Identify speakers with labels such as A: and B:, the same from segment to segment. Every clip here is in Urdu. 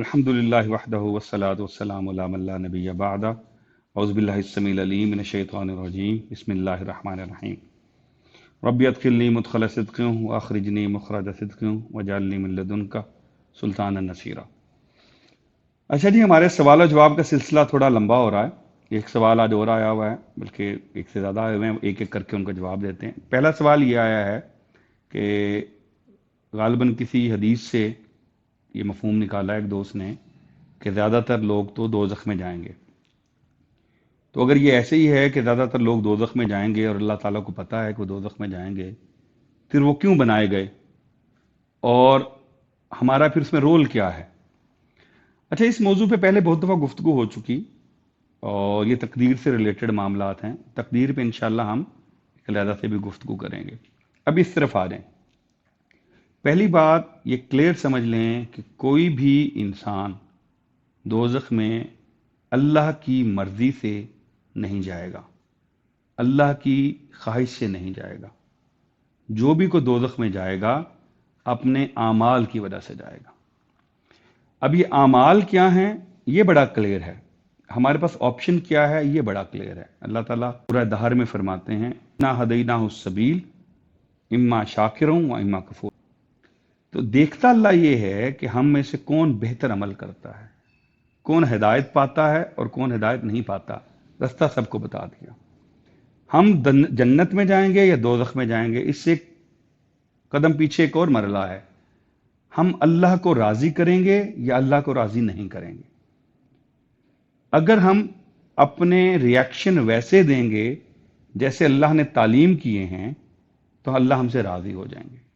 A: الحمدللہ وحدہ والصلاة والسلام علی من لا نبی بعدہ اعوذ باللہ السمیع العلیم من الشیطان الرجیم بسم اللہ الرحمن الرحیم ربی ادخلنی مدخل صدق واخرجنی مخرج صدق واجعلنی من لدنک سلطانا نصیرا۔ اچھا جی، ہمارے سوال و جواب کا سلسلہ تھوڑا لمبا ہو رہا ہے۔ ایک سوال آج اور آیا ہوا ہے، بلکہ ایک سے زیادہ آئے ہوئے ہیں، ایک ایک کر کے ان کا جواب دیتے ہیں۔ پہلا سوال یہ آیا ہے کہ غالباً کسی حدیث سے یہ مفہوم نکالا ایک دوست نے کہ زیادہ تر لوگ تو دوزخ میں جائیں گے۔ تو اگر یہ ایسے ہی ہے کہ زیادہ تر لوگ دوزخ میں جائیں گے اور اللہ تعالیٰ کو پتہ ہے کہ وہ دوزخ میں جائیں گے، پھر وہ کیوں بنائے گئے اور ہمارا پھر اس میں رول کیا ہے؟ اچھا، اس موضوع پہ پہلے بہت دفعہ گفتگو ہو چکی اور یہ تقدیر سے ریلیٹڈ معاملات ہیں۔ تقدیر پہ انشاءاللہ ہم ایک علیحدہ سے بھی گفتگو کریں گے۔ اب اس طرف آ جائیں۔ پہلی بات یہ کلیئر سمجھ لیں کہ کوئی بھی انسان دوزخ میں اللہ کی مرضی سے نہیں جائے گا، اللہ کی خواہش سے نہیں جائے گا۔ جو بھی کوئی دوزخ میں جائے گا اپنے اعمال کی وجہ سے جائے گا۔ اب یہ اعمال کیا ہیں یہ بڑا کلیئر ہے، ہمارے پاس آپشن کیا ہے یہ بڑا کلیئر ہے۔ اللہ تعالیٰ سورہ دہر میں فرماتے ہیں اِنَّا هَدَيْنَاهُ السَّبِيلَ اِمَّا شَاكِرًا وَإِمَّا كَفُورًا۔ تو دیکھتا اللہ یہ ہے کہ ہم میں سے کون بہتر عمل کرتا ہے، کون ہدایت پاتا ہے اور کون ہدایت نہیں پاتا، رستہ سب کو بتا دیا۔ ہم جنت میں جائیں گے یا دوزخ میں جائیں گے، اس سے ایک قدم پیچھے ایک اور مرحلہ ہے۔ ہم اللہ کو راضی کریں گے یا اللہ کو راضی نہیں کریں گے۔ اگر ہم اپنے ریاکشن ویسے دیں گے جیسے اللہ نے تعلیم کیے ہیں تو اللہ ہم سے راضی ہو جائیں گے۔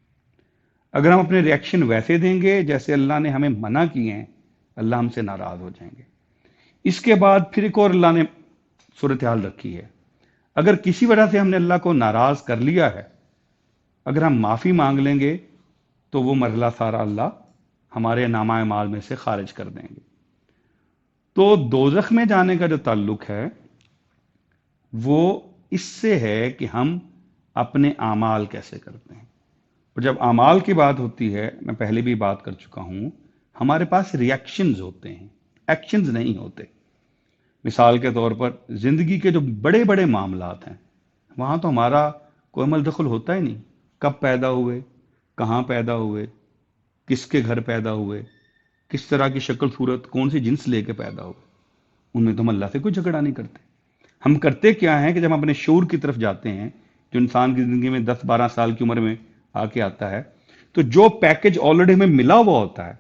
A: اگر ہم اپنے ریاکشن ویسے دیں گے جیسے اللہ نے ہمیں منع کیے ہیں، اللہ ہم سے ناراض ہو جائیں گے۔ اس کے بعد پھر ایک اور اللہ نے صورتحال رکھی ہے۔ اگر کسی وجہ سے ہم نے اللہ کو ناراض کر لیا ہے، اگر ہم معافی مانگ لیں گے تو وہ مرحلہ سارا اللہ ہمارے نامہ اعمال میں سے خارج کر دیں گے۔ تو دوزخ میں جانے کا جو تعلق ہے وہ اس سے ہے کہ ہم اپنے اعمال کیسے کرتے ہیں۔ اور جب اعمال کی بات ہوتی ہے، میں پہلے بھی بات کر چکا ہوں، ہمارے پاس ریاکشنز ہوتے ہیں، ایکشنز نہیں ہوتے۔ مثال کے طور پر زندگی کے جو بڑے بڑے معاملات ہیں وہاں تو ہمارا کوئی عمل دخل ہوتا ہی نہیں۔ کب پیدا ہوئے، کہاں پیدا ہوئے، کس کے گھر پیدا ہوئے، کس طرح کی شکل صورت، کون سی جنس لے کے پیدا ہوئے، ان میں تو ہم اللہ سے کوئی جھگڑا نہیں کرتے۔ ہم کرتے کیا ہیں کہ جب ہم اپنے شعور کی طرف جاتے ہیں، جو انسان کی زندگی میں 10-12 سال کی عمر میں آ کے آتا ہے، تو جو پیکج آلریڈی ہمیں ملا ہوا ہوتا ہے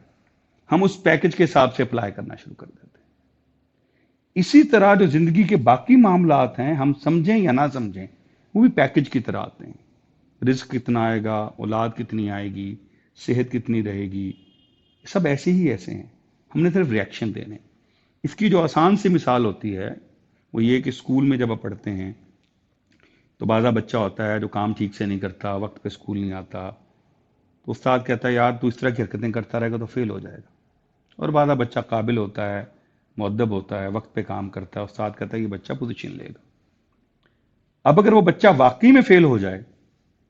A: ہم اس پیکج کے حساب سے اپلائی کرنا شروع کر دیتے ہیں۔ اسی طرح جو زندگی کے باقی معاملات ہیں، ہم سمجھیں یا نہ سمجھیں، وہ بھی پیکج کی طرح آتے ہیں۔ رزق کتنا آئے گا، اولاد کتنی آئے گی، صحت کتنی رہے گی، سب ایسے ہی ایسے ہیں، ہم نے صرف ریاکشن دینے۔ اس کی جو آسان سی مثال ہوتی ہے وہ یہ کہ اسکول میں جب آپ پڑھتے ہیں تو بعضا بچہ ہوتا ہے جو کام ٹھیک سے نہیں کرتا، وقت پہ اسکول نہیں آتا، تو استاد کہتا ہے یار تو اس طرح کی حرکتیں کرتا رہے گا تو فیل ہو جائے گا۔ اور بعضا بچہ قابل ہوتا ہے، مؤدب ہوتا ہے، وقت پہ کام کرتا ہے، استاد کہتا ہے یہ بچہ پوزیشن لے گا۔ اب اگر وہ بچہ واقعی میں فیل ہو جائے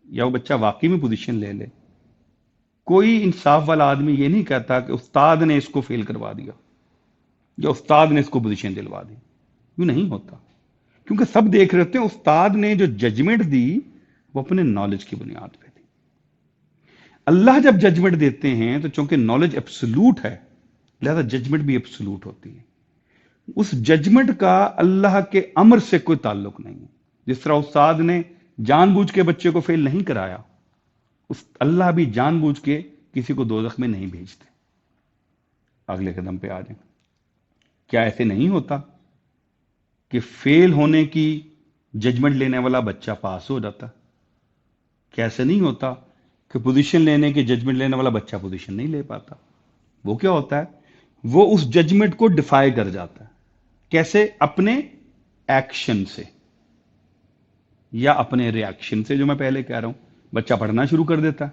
A: یا وہ بچہ واقعی میں پوزیشن لے لے، کوئی انصاف والا آدمی یہ نہیں کہتا کہ استاد نے اس کو فیل کروا دیا یا استاد نے اس کو پوزیشن دلوا دی۔ یوں نہیں ہوتا، کیونکہ سب دیکھ رہے ہوتے ہیں استاد نے جو ججمنٹ دی وہ اپنے نالج کی بنیاد پہ تھی۔ اللہ جب ججمنٹ دیتے ہیں تو چونکہ نالج ایبسولوٹ ہے لہذا ججمنٹ بھی ایبسولوٹ ہوتی ہے۔ اس ججمنٹ کا اللہ کے امر سے کوئی تعلق نہیں ہے۔ جس طرح استاد نے جان بوجھ کے بچے کو فیل نہیں کرایا، اللہ بھی جان بوجھ کے کسی کو دوزخ میں نہیں بھیجتے۔ اگلے قدم پہ آ جائیں۔ کیا ایسے نہیں ہوتا کہ فیل ہونے کی ججمنٹ لینے والا بچہ پاس ہو جاتا؟ کیا ایسے نہیں ہوتا کہ پوزیشن لینے کی ججمنٹ لینے والا بچہ پوزیشن نہیں لے پاتا؟ وہ کیا ہوتا ہے؟ وہ اس ججمنٹ کو ڈیفائی کر جاتا ہے۔ کیسے؟ اپنے ایکشن سے یا اپنے ریاکشن سے۔ جو میں پہلے کہہ رہا ہوں، بچہ پڑھنا شروع کر دیتا ہے،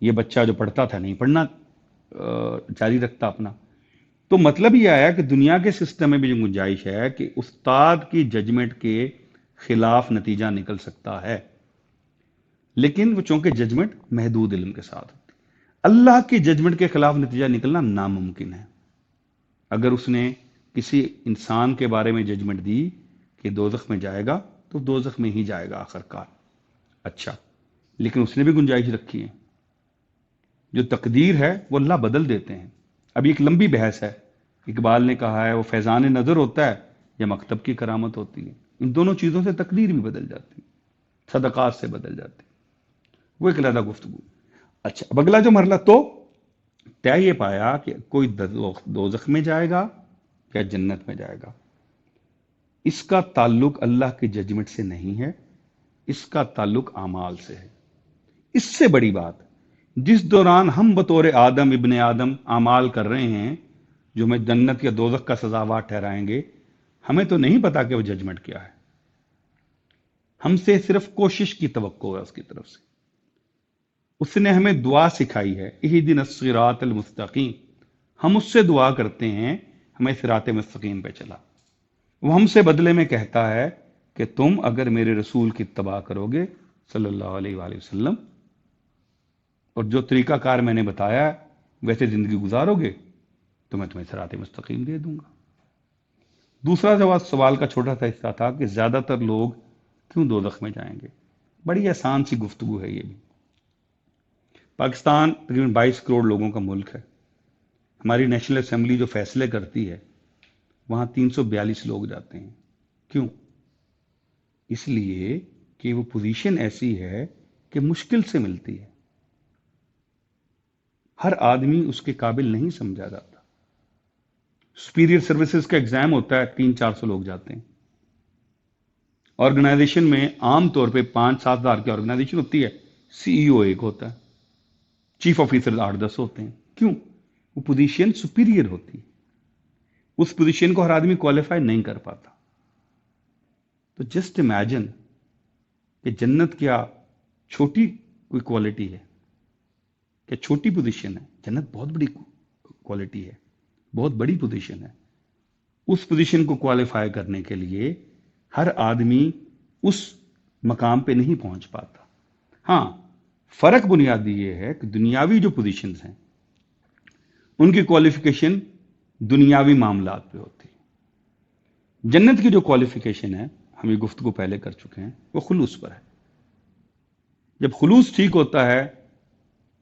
A: یہ بچہ جو پڑھتا تھا نہیں پڑھنا جاری رکھتا اپنا۔ تو مطلب یہ آیا کہ دنیا کے سسٹم میں بھی جو گنجائش ہے کہ استاد کی ججمنٹ کے خلاف نتیجہ نکل سکتا ہے، لیکن وہ چونکہ ججمنٹ محدود علم کے ساتھ ہوتی ہے۔ اللہ کی ججمنٹ کے خلاف نتیجہ نکلنا ناممکن ہے۔ اگر اس نے کسی انسان کے بارے میں ججمنٹ دی کہ دوزخ میں جائے گا تو دوزخ میں ہی جائے گا آخر کار۔ اچھا، لیکن اس نے بھی گنجائش رکھی ہے، جو تقدیر ہے وہ اللہ بدل دیتے ہیں۔ اب ایک لمبی بحث ہے، اقبال نے کہا ہے وہ فیضان نظر ہوتا ہے یا مکتب کی کرامت ہوتی ہے۔ ان دونوں چیزوں سے تقدیر بھی بدل جاتی ہے، صدقات سے بدل جاتی ہے، وہ ایک علیحدہ گفتگو۔ اچھا، اب اگلا جو مرحلہ تو طے یہ پایا کہ کوئی دوزخ میں جائے گا یا جنت میں جائے گا۔ اس کا تعلق اللہ کی ججمنٹ سے نہیں ہے، اس کا تعلق اعمال سے ہے۔ اس سے بڑی بات، جس دوران ہم بطور آدم ابن آدم اعمال کر رہے ہیں جو ہمیں جنت یا دوزخ کا سزاوار ٹھہرائیں گے، ہمیں تو نہیں پتا کہ وہ ججمنٹ کیا ہے۔ ہم سے صرف کوشش کی توقع ہے اس کی طرف سے۔ اس نے ہمیں دعا سکھائی ہے، اہدنا الصراط المستقیم۔ ہم اس سے دعا کرتے ہیں ہمیں صراط مستقیم پہ چلا۔ وہ ہم سے بدلے میں کہتا ہے کہ تم اگر میرے رسول کی اتباع کرو گے صلی اللہ علیہ وآلہ وسلم، اور جو طریقہ کار میں نے بتایا ہے ویسے زندگی گزارو گے تو میں تمہیں صراط مستقیم دے دوں گا۔ دوسرا جواب سوال کا چھوٹا سا حصہ تھا کہ زیادہ تر لوگ کیوں دوزخ میں جائیں گے؟ بڑی آسان سی گفتگو ہے یہ بھی۔ پاکستان تقریباً 22 کروڑ لوگوں کا ملک ہے۔ ہماری نیشنل اسمبلی جو فیصلے کرتی ہے وہاں 342 لوگ جاتے ہیں۔ کیوں؟ اس لیے کہ وہ پوزیشن ایسی ہے کہ مشکل سے ملتی ہے، ہر آدمی اس کے قابل نہیں سمجھا جاتا۔ سپیریئر سروسز کا ایگزام ہوتا ہے، 300-400 لوگ جاتے ہیں۔ آرگنائزیشن میں عام طور پہ 5-7 ہزار کی آرگنائزیشن ہوتی ہے، سی ای او ایک ہوتا ہے، چیف آفیسر 8-10 ہوتے ہیں۔ کیوں؟ وہ پوزیشن سپیریئر ہوتی ہے، اس پوزیشن کو ہر آدمی کوالیفائی نہیں کر پاتا۔ تو جسٹ امیجن کہ جنت کیا چھوٹی کوئی کوالٹی ہے، کہ چھوٹی پوزیشن ہے؟ جنت بہت بڑی کوالٹی ہے، بہت بڑی پوزیشن ہے۔ اس پوزیشن کو کوالیفائی کرنے کے لیے ہر آدمی اس مقام پہ نہیں پہنچ پاتا۔ ہاں، فرق بنیادی یہ ہے کہ دنیاوی جو پوزیشنز ہیں ان کی کوالیفیکیشن دنیاوی معاملات پہ ہوتی ہے۔ جنت کی جو کوالیفیکیشن ہے، ہم یہ گفتگو پہلے کر چکے ہیں، وہ خلوص پر ہے۔ جب خلوص ٹھیک ہوتا ہے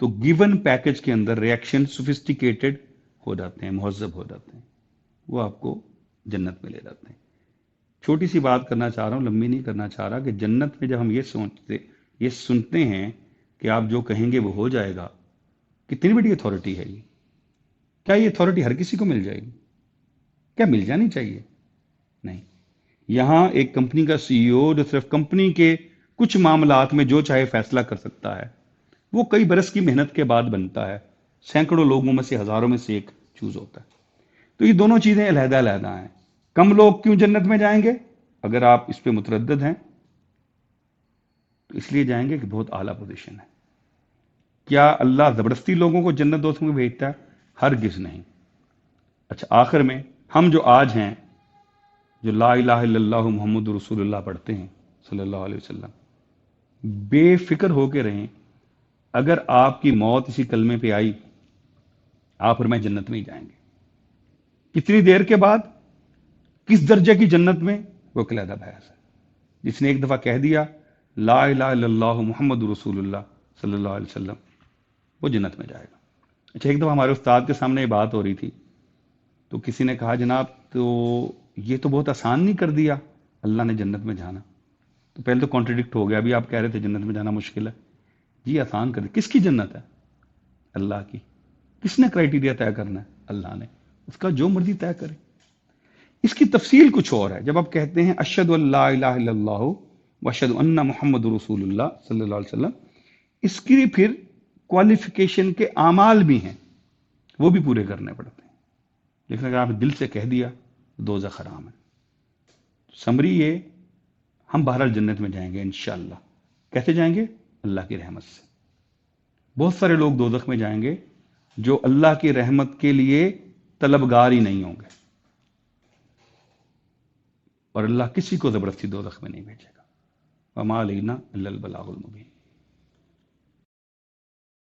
A: تو گیون پیکج کے اندر ریئیکشن سوفسٹیکیٹڈ ہو جاتے ہیں، مہذب ہو جاتے ہیں، وہ آپ کو جنت میں لے جاتے ہیں۔ چھوٹی سی بات کرنا چاہ رہا ہوں، لمبی نہیں کرنا چاہ رہا، کہ جنت میں جب ہم یہ سنتے ہیں کہ آپ جو کہیں گے وہ ہو جائے گا، کتنی بڑی اتھارٹی ہے یہ! کیا یہ اتھارٹی ہر کسی کو مل جائے گی؟ کیا مل جانی چاہیے؟ نہیں۔ یہاں ایک کمپنی کا سی ای او جو صرف کمپنی کے کچھ معاملات میں جو چاہے فیصلہ کر سکتا ہے، وہ کئی برس کی محنت کے بعد بنتا ہے، سینکڑوں لوگوں میں سے ہزاروں میں سے ایک چوز ہوتا ہے۔ تو یہ دونوں چیزیں علیحدہ علیحدہ ہیں۔ کم لوگ کیوں جنت میں جائیں گے؟ اگر آپ اس پہ متردد ہیں تو اس لیے جائیں گے کہ بہت اعلیٰ پوزیشن ہے۔ کیا اللہ زبردستی لوگوں کو جنت دوزخ میں بھیجتا ہے؟ ہرگز نہیں۔ اچھا، آخر میں ہم جو آج ہیں، جو لا الہ الا اللہ محمد رسول اللہ پڑھتے ہیں صلی اللہ علیہ وسلم، بے فکر ہو کے رہیں، اگر آپ کی موت اسی کلمے پہ آئی، آپ اور میں جنت میں ہی جائیں گے۔ کتنی دیر کے بعد، کس درجے کی جنت میں، وہ ایک علیحدہ بحث ہے۔ جس نے ایک دفعہ کہہ دیا لا الہ الا اللہ محمد رسول اللہ صلی اللہ علیہ وسلم، وہ جنت میں جائے گا۔ اچھا، ایک دفعہ ہمارے استاد کے سامنے یہ بات ہو رہی تھی تو کسی نے کہا جناب تو یہ تو بہت آسان نہیں کر دیا اللہ نے جنت میں جانا؟ تو پہلے تو کانٹرڈکٹ ہو گیا، ابھی آپ کہہ رہے تھے جنت میں جانا مشکل ہے۔ جی آسان کر دی۔ کس کی جنت ہے؟ اللہ کی۔ کس نے کرائٹیریا طے کرنا ہے؟ اللہ نے۔ اس کا جو مرضی طے کرے۔ اس کی تفصیل کچھ اور ہے۔ جب آپ کہتے ہیں اشہد ان لا الہ الا اللہ واشہد ان محمد رسول اللہ صلی اللہ علیہ وسلم، اس کی پھر کوالیفیکیشن کے اعمال بھی ہیں، وہ بھی پورے کرنے پڑتے ہیں۔ لیکن اگر آپ دل سے کہہ دیا دوزخ حرام ہے۔ سمری یہ، ہم بہرحال جنت میں جائیں گے انشاءاللہ۔ کیسے جائیں گے؟ اللہ کی رحمت سے۔ بہت سارے لوگ دوزخ میں جائیں گے جو اللہ کی رحمت کے لیے طلبگار ہی نہیں ہوں گے، اور اللہ کسی کو زبردستی دوزخ میں نہیں بھیجے گا۔ وما علینا الا البلاغ المبین۔